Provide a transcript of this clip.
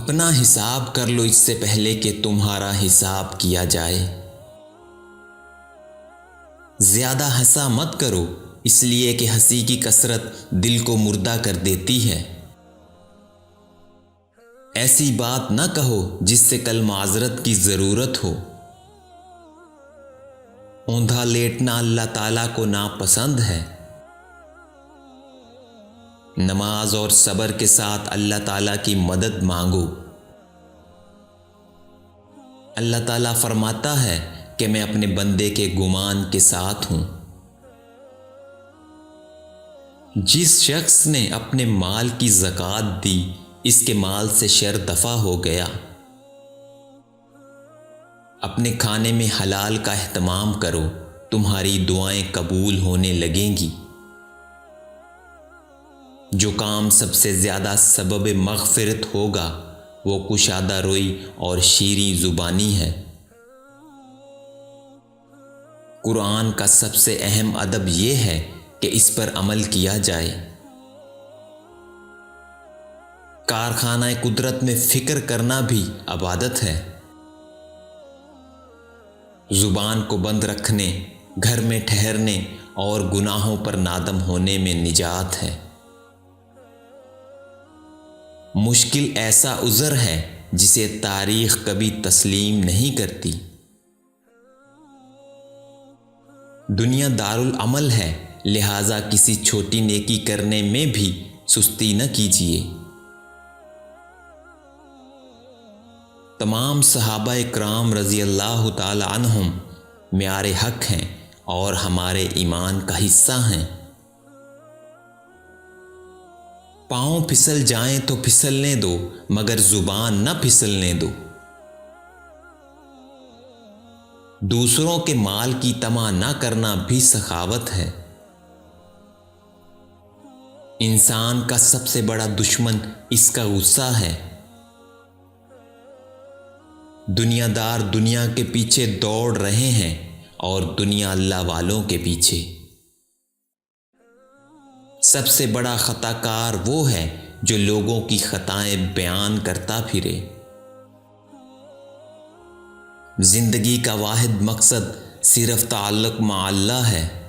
اپنا حساب کر لو اس سے پہلے کہ تمہارا حساب کیا جائے۔ زیادہ ہنسا مت کرو، اس لیے کہ ہنسی کی کثرت دل کو مردہ کر دیتی ہے۔ ایسی بات نہ کہو جس سے کل معذرت کی ضرورت ہو۔ اوندھا لیٹنا اللہ تعالیٰ کو ناپسند ہے۔ نماز اور صبر کے ساتھ اللہ تعالیٰ کی مدد مانگو۔ اللہ تعالیٰ فرماتا ہے کہ میں اپنے بندے کے گمان کے ساتھ ہوں۔ جس شخص نے اپنے مال کی زکوٰۃ دی، اس کے مال سے شر دفع ہو گیا۔ اپنے کھانے میں حلال کا اہتمام کرو، تمہاری دعائیں قبول ہونے لگیں گی۔ جو کام سب سے زیادہ سبب مغفرت ہوگا وہ کشادہ روئی اور شیریں زبانی ہے۔ قرآن کا سب سے اہم ادب یہ ہے کہ اس پر عمل کیا جائے۔ کارخانہ قدرت میں فکر کرنا بھی عبادت ہے۔ زبان کو بند رکھنے، گھر میں ٹھہرنے اور گناہوں پر نادم ہونے میں نجات ہے۔ مشکل ایسا عذر ہے جسے تاریخ کبھی تسلیم نہیں کرتی۔ دنیا دارالعمل ہے، لہٰذا کسی چھوٹی نیکی کرنے میں بھی سستی نہ کیجیے۔ تمام صحابہ اکرام رضی اللہ تعالی عنہم معیار حق ہیں اور ہمارے ایمان کا حصہ ہیں۔ پاؤں پھسل جائیں تو پھسلنے دو، مگر زبان نہ پھسلنے دو۔ دوسروں کے مال کی طمع نہ کرنا بھی سخاوت ہے۔ انسان کا سب سے بڑا دشمن اس کا غصہ ہے۔ دنیا دار دنیا کے پیچھے دوڑ رہے ہیں اور دنیا اللہ والوں کے پیچھے۔ سب سے بڑا خطا کار وہ ہے جو لوگوں کی خطائیں بیان کرتا پھرے۔ زندگی کا واحد مقصد صرف تعلق مع اللہ ہے۔